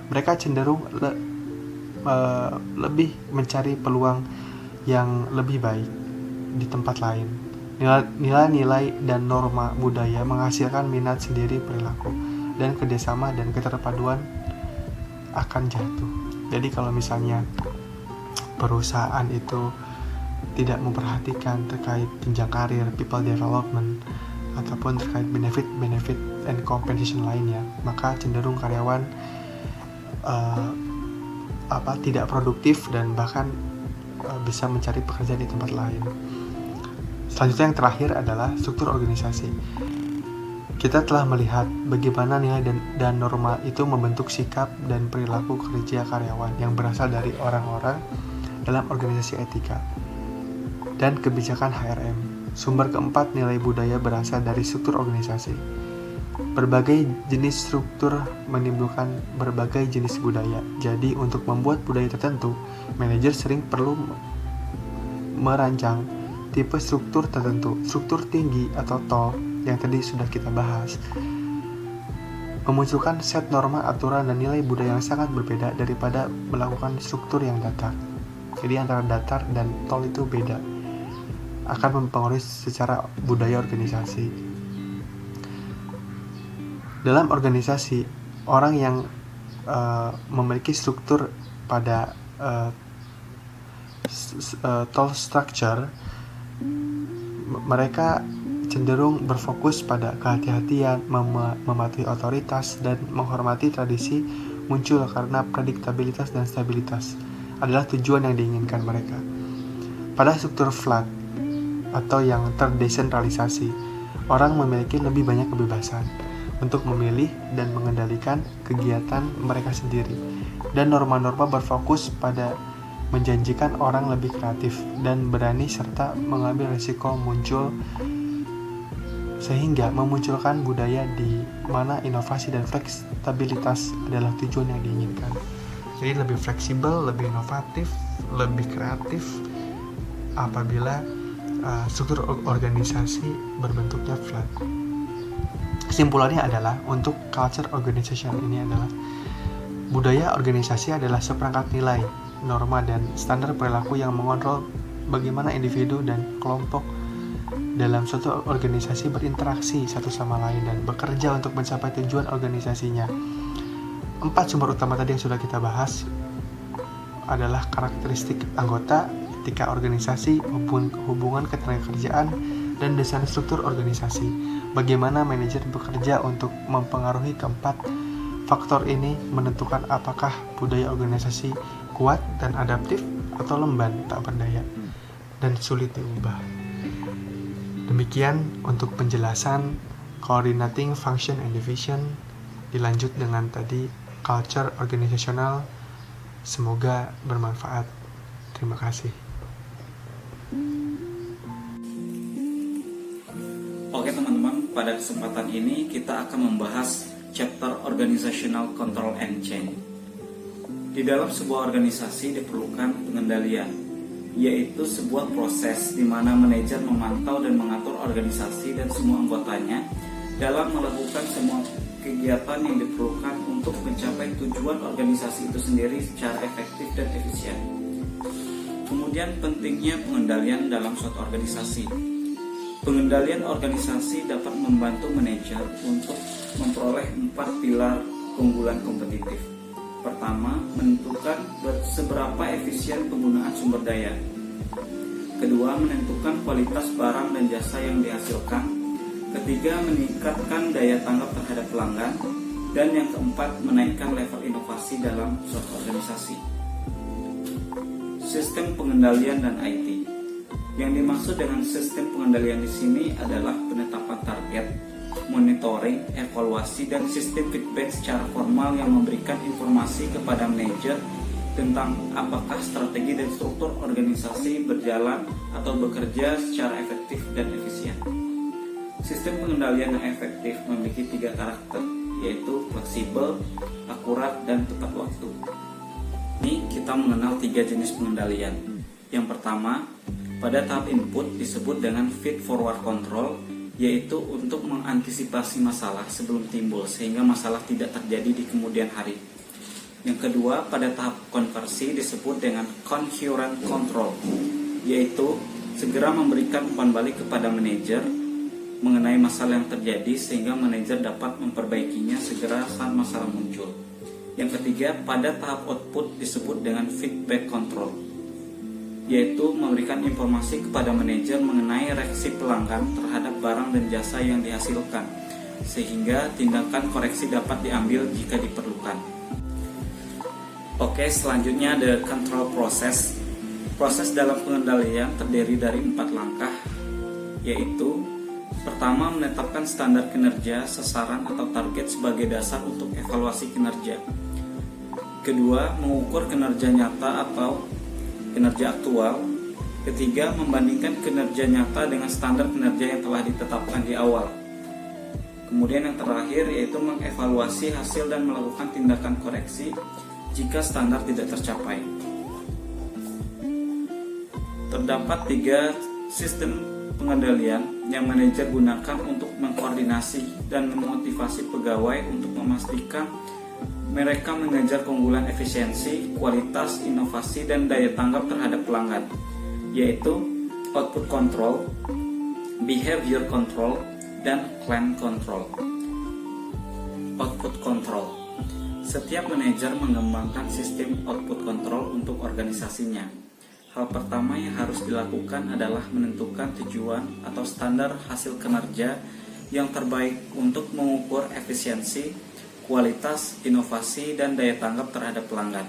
mereka cenderung lebih mencari peluang yang lebih baik di tempat lain. Nilai-nilai dan norma budaya menghasilkan minat sendiri perilaku, dan kerjasama dan keterpaduan akan jatuh. Jadi kalau misalnya perusahaan itu tidak memperhatikan terkait jenjang karir, people development, ataupun terkait benefit and compensation lainnya, maka cenderung karyawan tidak produktif dan bahkan bisa mencari pekerjaan di tempat lain. Selanjutnya yang terakhir adalah struktur organisasi. Kita telah melihat bagaimana nilai dan norma itu membentuk sikap dan perilaku kerja karyawan yang berasal dari orang-orang dalam organisasi etika dan kebijakan HRM. Sumber keempat, nilai budaya berasal dari struktur organisasi. Berbagai jenis struktur menimbulkan berbagai jenis budaya. Jadi untuk membuat budaya tertentu, manajer sering perlu merancang tipe struktur tertentu, struktur tinggi atau tall yang tadi sudah kita bahas. Memunculkan set norma, aturan, dan nilai budaya yang sangat berbeda daripada melakukan struktur yang datar. Jadi antara datar dan tall itu beda, akan mempengaruhi secara budaya organisasi. Dalam organisasi, orang yang memiliki struktur pada tall structure, mereka cenderung berfokus pada kehati-hatian, mematuhi otoritas, dan menghormati tradisi muncul karena prediktabilitas dan stabilitas adalah tujuan yang diinginkan mereka. Pada struktur flat atau yang terdesentralisasi, orang memiliki lebih banyak kebebasan untuk memilih dan mengendalikan kegiatan mereka sendiri, dan norma-norma berfokus pada menjanjikan orang lebih kreatif dan berani serta mengambil risiko muncul, sehingga memunculkan budaya di mana inovasi dan fleksibilitas adalah tujuan yang diinginkan. Jadi lebih fleksibel, lebih inovatif, lebih kreatif apabila struktur organisasi berbentuknya flat. Kesimpulannya adalah untuk culture organization ini adalah budaya organisasi adalah seperangkat nilai, norma, dan standar perilaku yang mengontrol bagaimana individu dan kelompok dalam suatu organisasi berinteraksi satu sama lain dan bekerja untuk mencapai tujuan organisasinya. 4 sumber utama tadi yang sudah kita bahas adalah karakteristik anggota, etika organisasi, hubungan ketenagakerjaan, dan desain struktur organisasi. Bagaimana manajer bekerja untuk mempengaruhi keempat faktor ini menentukan apakah budaya organisasi kuat dan adaptif atau lemban tak berdaya dan sulit diubah. Demikian untuk penjelasan coordinating function and division. Dilanjut dengan tadi culture organizational. Semoga bermanfaat. Terima kasih. Oke teman-teman, pada kesempatan ini kita akan membahas chapter Organizational Control and Change. Di dalam sebuah organisasi diperlukan pengendalian, yaitu sebuah proses di mana manajer memantau dan mengatur organisasi dan semua anggotanya dalam melakukan semua kegiatan yang diperlukan untuk mencapai tujuan organisasi itu sendiri secara efektif dan efisien. Kemudian pentingnya pengendalian dalam suatu organisasi. Pengendalian organisasi dapat membantu manajer untuk memperoleh 4 pilar keunggulan kompetitif. Pertama, menentukan seberapa efisien penggunaan sumber daya. Kedua, menentukan kualitas barang dan jasa yang dihasilkan. Ketiga, meningkatkan daya tanggap terhadap pelanggan. Dan yang keempat, menaikkan level inovasi dalam suatu organisasi. Sistem pengendalian dan IT. Yang dimaksud dengan sistem pengendalian di sini adalah penetapan target, monitoring, evaluasi, dan sistem feedback secara formal yang memberikan informasi kepada manajer tentang apakah strategi dan struktur organisasi berjalan atau bekerja secara efektif dan efisien. Sistem pengendalian yang efektif memiliki 3 karakter, yaitu fleksibel, akurat, dan tepat waktu. Ini kita mengenal 3 jenis pengendalian. Yang pertama, pada tahap input disebut dengan feed forward control, yaitu untuk mengantisipasi masalah sebelum timbul sehingga masalah tidak terjadi di kemudian hari. Yang kedua, pada tahap konversi disebut dengan concurrent control, yaitu segera memberikan umpan balik kepada manajer mengenai masalah yang terjadi sehingga manajer dapat memperbaikinya segera saat masalah muncul. Yang ketiga, pada tahap output disebut dengan feedback control, yaitu memberikan informasi kepada manajer mengenai reaksi pelanggan terhadap barang dan jasa yang dihasilkan, sehingga tindakan koreksi dapat diambil jika diperlukan. Oke, selanjutnya ada control process. Proses dalam pengendalian terdiri dari 4 langkah, yaitu pertama, menetapkan standar kinerja, sasaran atau target sebagai dasar untuk evaluasi kinerja. Kedua, mengukur kinerja nyata atau kinerja aktual. Ketiga, membandingkan kinerja nyata dengan standar kinerja yang telah ditetapkan di awal. Kemudian yang terakhir yaitu mengevaluasi hasil dan melakukan tindakan koreksi jika standar tidak tercapai. Terdapat 3 sistem pengendalian yang manajer gunakan untuk mengkoordinasi dan memotivasi pegawai untuk memastikan mereka mengejar keunggulan efisiensi, kualitas, inovasi, dan daya tanggap terhadap pelanggan, yaitu output control, behavior control, dan plan control. Output control. Setiap manajer mengembangkan sistem output control untuk organisasinya. Hal pertama yang harus dilakukan adalah menentukan tujuan atau standar hasil kinerja yang terbaik untuk mengukur efisiensi, kualitas, inovasi, dan daya tanggap terhadap pelanggan.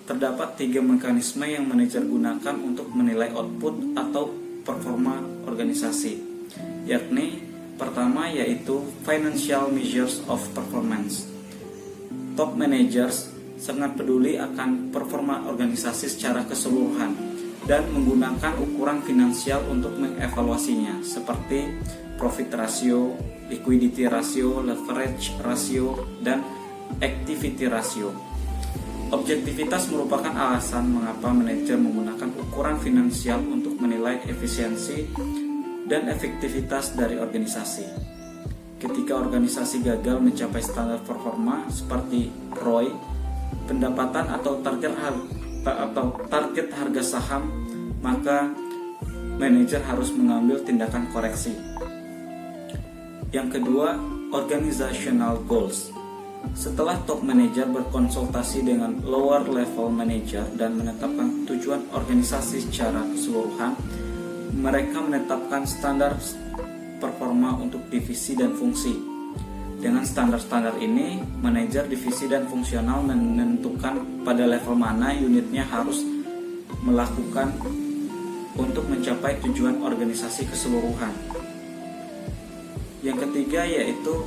Terdapat 3 mekanisme yang manajer gunakan untuk menilai output atau performa organisasi, yakni pertama yaitu financial measures of performance. Top managers sangat peduli akan performa organisasi secara keseluruhan dan menggunakan ukuran finansial untuk mengevaluasinya seperti profit ratio, liquidity ratio, leverage ratio, dan activity ratio. Objektivitas merupakan alasan mengapa manajer menggunakan ukuran finansial untuk menilai efisiensi dan efektivitas dari organisasi. Ketika organisasi gagal mencapai standar performa seperti ROI, pendapatan atau target harga saham, maka manajer harus mengambil tindakan koreksi. Yang kedua, organizational goals. Setelah top manager berkonsultasi dengan lower level manager dan menetapkan tujuan organisasi secara keseluruhan, mereka menetapkan standar performa untuk divisi dan fungsi. Dengan standar-standar ini, manajer divisi dan fungsional menentukan pada level mana unitnya harus melakukan untuk mencapai tujuan organisasi keseluruhan. Yang ketiga yaitu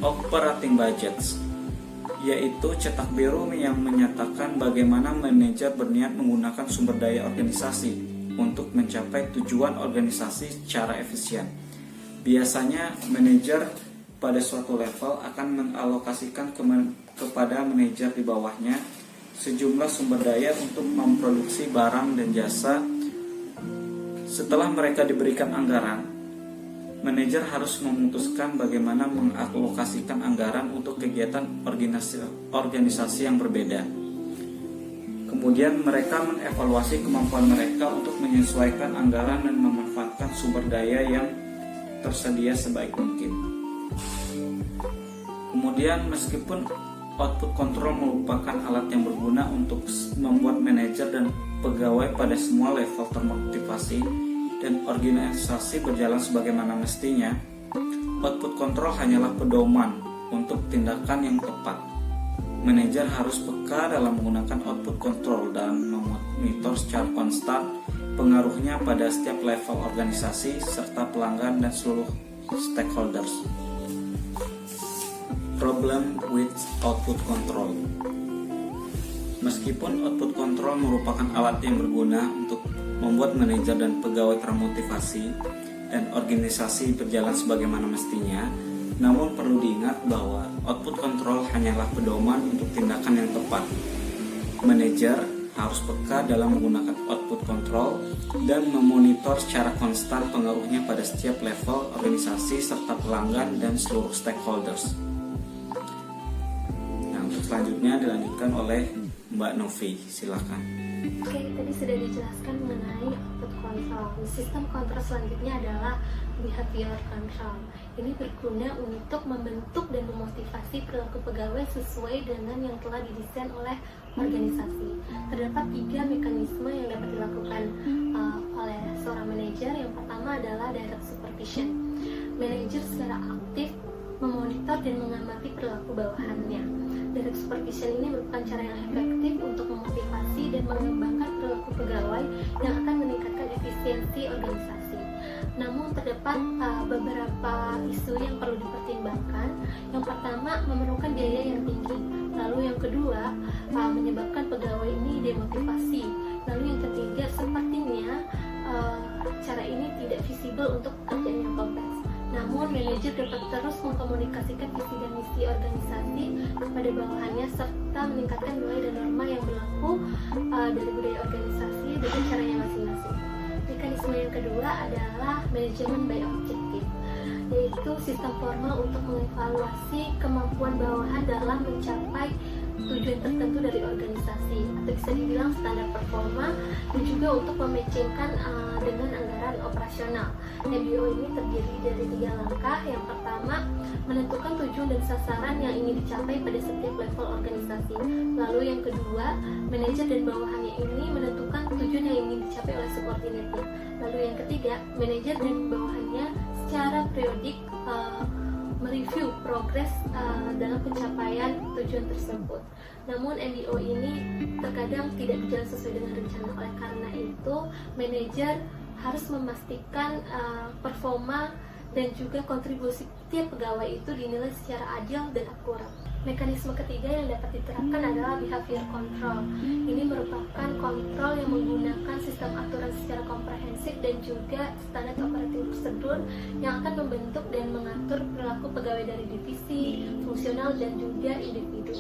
operating budgets, yaitu cetak biru yang menyatakan bagaimana manajer berniat menggunakan sumber daya organisasi untuk mencapai tujuan organisasi secara efisien. Biasanya manajer pada suatu level akan mengalokasikan kepada manajer di bawahnya sejumlah sumber daya untuk memproduksi barang dan jasa. Setelah mereka diberikan anggaran, manajer harus memutuskan bagaimana mengalokasikan anggaran untuk kegiatan organisasi yang berbeda. Kemudian mereka mengevaluasi kemampuan mereka untuk menyesuaikan anggaran dan memanfaatkan sumber daya yang tersedia sebaik mungkin. Kemudian meskipun output control merupakan alat yang berguna untuk membuat manajer dan pegawai pada semua level termotivasi dan organisasi berjalan sebagaimana mestinya, output control hanyalah pedoman untuk tindakan yang tepat. Manajer harus peka dalam menggunakan output control dan memonitor secara konstan pengaruhnya pada setiap level organisasi serta pelanggan dan seluruh stakeholders. Problem with output control. Meskipun output control merupakan alat yang berguna untuk membuat manajer dan pegawai termotivasi dan organisasi berjalan sebagaimana mestinya, namun perlu diingat bahwa output control hanyalah pedoman untuk tindakan yang tepat. Manajer harus peka dalam menggunakan output control dan memonitor secara konstan pengaruhnya pada setiap level organisasi serta pelanggan dan seluruh stakeholders. Nah, untuk selanjutnya dilanjutkan oleh Mbak Novi, silakan. Oke, tadi sudah dijelaskan mengenai output control. Sistem kontrol selanjutnya adalah behavior control. Ini berguna untuk membentuk dan memotivasi perilaku pegawai sesuai dengan yang telah didesain oleh organisasi. Terdapat 3 mekanisme yang dapat dilakukan oleh seorang manajer. Yang pertama adalah direct supervision. Manajer secara aktif memonitor dan mengamati perilaku bawahannya. Direct supervision ini merupakan cara yang efektif untuk memotivasi dan mengembangkan perilaku pegawai yang akan meningkatkan efisiensi organisasi. Namun terdapat beberapa isu yang perlu dipertimbangkan. Yang pertama, memerlukan biaya yang tinggi. Lalu yang kedua, menyebabkan pegawai ini demotivasi. Lalu yang ketiga, sepertinya cara ini tidak visible untuk pekerjaan yang kompleks. Namun, manajer dapat terus mengkomunikasikan visi dan misi organisasi kepada bawahannya serta meningkatkan nilai dan norma yang berlaku dari budaya organisasi dengan caranya masing-masing. Mekanisme yang kedua adalah manajemen by objective, yaitu sistem formal untuk mengevaluasi kemampuan bawahan dalam mencapai tujuan tertentu dari organisasi, atau bisa dibilang standar performa, dan juga untuk mematchingkan dengan anggaran operasional. MBO ini terdiri dari 3 langkah. Yang pertama, menentukan tujuan dan sasaran yang ingin dicapai pada setiap level organisasi. Lalu yang kedua, manajer dan bawahannya ini menentukan tujuan yang ingin dicapai oleh subordinatnya. Lalu yang ketiga, manajer dan bawahannya secara periodik mereview progres dalam pencapaian tujuan tersebut. Namun MBO ini terkadang tidak berjalan sesuai dengan rencana. Oleh karena itu, manajer harus memastikan performa dan juga kontribusi tiap pegawai itu dinilai secara adil dan akurat. Mekanisme ketiga yang dapat diterapkan adalah behavior control. Ini merupakan kontrol yang menggunakan sistem aturan secara komprehensif dan juga standar operating procedure yang akan membentuk dan mengatur perilaku pegawai dari divisi, fungsional, dan juga individu.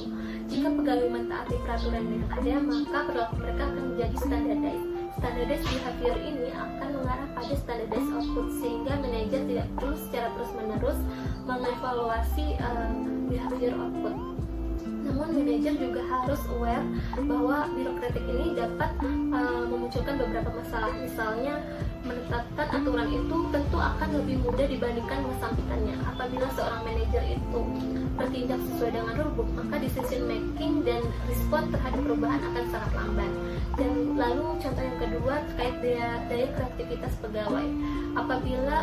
Jika pegawai mentaati peraturan yang ada, maka perilaku mereka akan menjadi standardized. Standardized behavior ini akan mengarah pada standardized output, sehingga manajer tidak perlu secara terus-menerus mengevaluasi behavior output. Namun manajer juga harus aware bahwa birokratik ini dapat memunculkan beberapa masalah. Misalnya, menetapkan aturan itu tentu akan lebih mudah dibandingkan mensampaikannya. Apabila seorang manajer itu bertindak sesuai dengan rulebook, maka decision making dan respon terhadap perubahan akan sangat lambat. Dan lalu contoh yang kedua terkait daya kreativitas pegawai. Apabila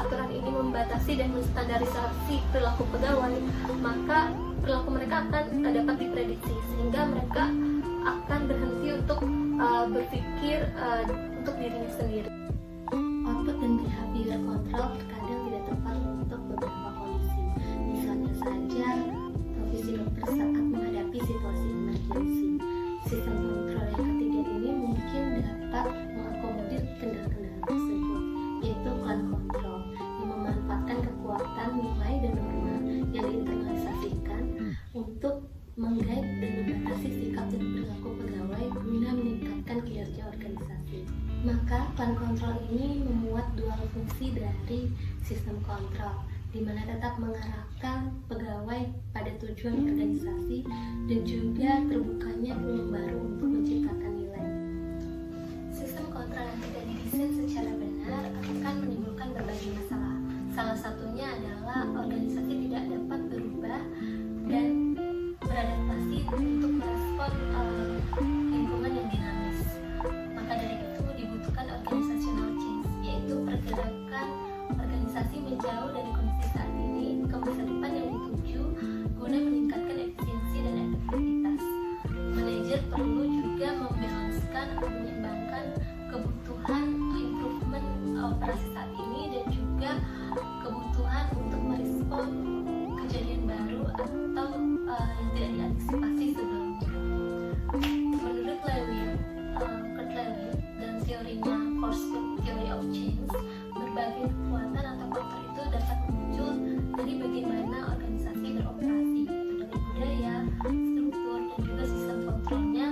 aturan ini membatasi dan menstandarisasi perilaku pegawai, maka perilaku mereka akan dapat diprediksi, sehingga mereka akan berhenti untuk berpikir untuk dirinya sendiri. Output dan behavior control terkadang tidak tepat untuk beberapa kondisi. Misalnya saja, profesi dokter saat menghadapi situasi emergensi. Sistem kontrol yang ketiga ini mungkin dapat mengakomodir kendala-kendala tersebut, yaitu plan control yang memanfaatkan kekuatan nilai dan norma yang diinternalisasikan untuk menggait dan membatasi sikap dan perilaku Maka plan kontrol ini memuat dua fungsi dari sistem kontrol, di mana tetap mengarahkan pegawai pada tujuan organisasi dan juga terbukanya peluang baru untuk menciptakan nilai. Sistem kontrol yang tidak didesain secara benar akan menimbulkan berbagai masalah. Salah satunya adalah organisasi tidak dapat berubah dan beradaptasi untuk merespon lingkungan yang dinamis. Maka dari itu dibutuhkan organizational change, yaitu pergerakan organisasi menjauh dari kondisi saat ini ke masa depan yang dituju guna meningkatkan efisiensi dan efektivitas. Manajer perlu juga membalanskan atau menyeimbangkan kebutuhan improvement operasi saat ini dan juga kebutuhan untuk merespon kejadian baru atau yang tidak diantisipasi sebelumnya. Menurut Kurt Lewin dan teorinya Force Theory of Change, berbagai kekuatan atau faktor itu dapat muncul dari bagaimana organisasi beroperasi, dari budaya, struktur, dan juga sistem kontrolnya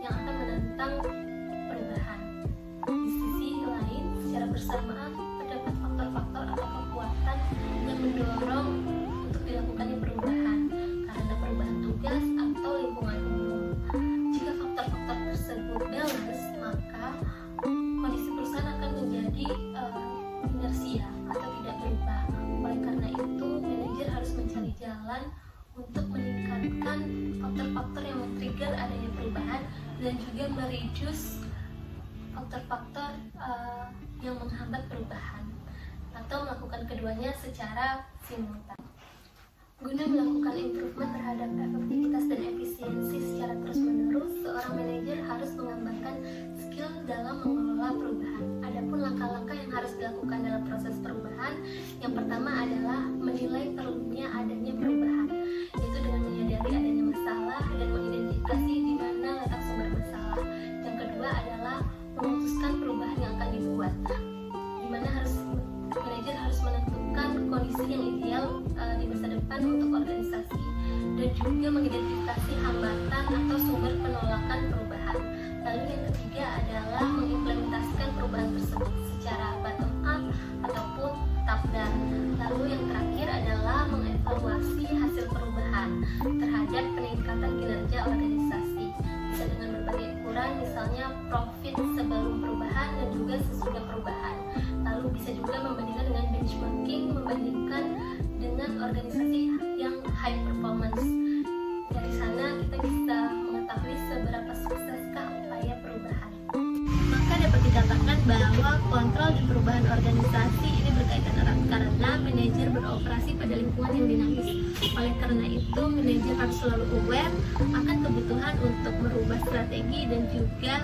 yang akan menentang perubahan. Di sisi lain, secara bersamaan terdapat faktor-faktor atau kekuatan yang mendorong untuk dilakukannya perubahan karena perubahan tugas atau lingkungan umum. Jika faktor-faktor tersebut balance, maka kondisi perusahaan akan menjadi inersia atau tidak berubah. Oleh karena itu, manajer harus mencari jalan untuk meningkatkan faktor-faktor yang men-trigger adanya perubahan dan juga mereduce faktor-faktor yang menghambat perubahan atau melakukan keduanya secara simultan. Guna melakukan improvement terhadap efektivitas dan efisiensi secara terus-menerus, seorang manajer harus mengembangkan skill dalam mengelola perubahan. Adapun langkah-langkah yang harus dilakukan dalam proses perubahan, yang pertama adalah menilai perlunya adanya perubahan, yaitu dengan menyadari adanya masalah dan mengidentifikasi di mana letak sumber masalah. Yang kedua adalah memutuskan perubahan yang akan dibuat, di mana manajer harus menentukan kondisi yang ideal di masa depan untuk organisasi dan juga mengidentifikasi hambatan atau sumber penolakan perubahan. Lalu yang ketiga adalah mengimplementasikan perubahan tersebut secara bottom up ataupun top down. Lalu yang terakhir adalah mengevaluasi hasil perubahan terhadap peningkatan kinerja organisasi, bisa dengan berbagai ukuran, misalnya profit sebelum perubahan dan juga sesudah perubahan. Lalu bisa juga membandingkan dengan benchmarking, membandingkan dengan organisasi yang high performance. Dari sana kita bisa mengetahui seberapa sukseskah upaya perubahan. Maka dapat dikatakan bahwa kontrol dan perubahan organisasi ini berkaitan erat karena manajer beroperasi pada lingkungan yang dinamis. Oleh karena itu, manajer harus selalu aware akan kebutuhan untuk merubah strategi dan juga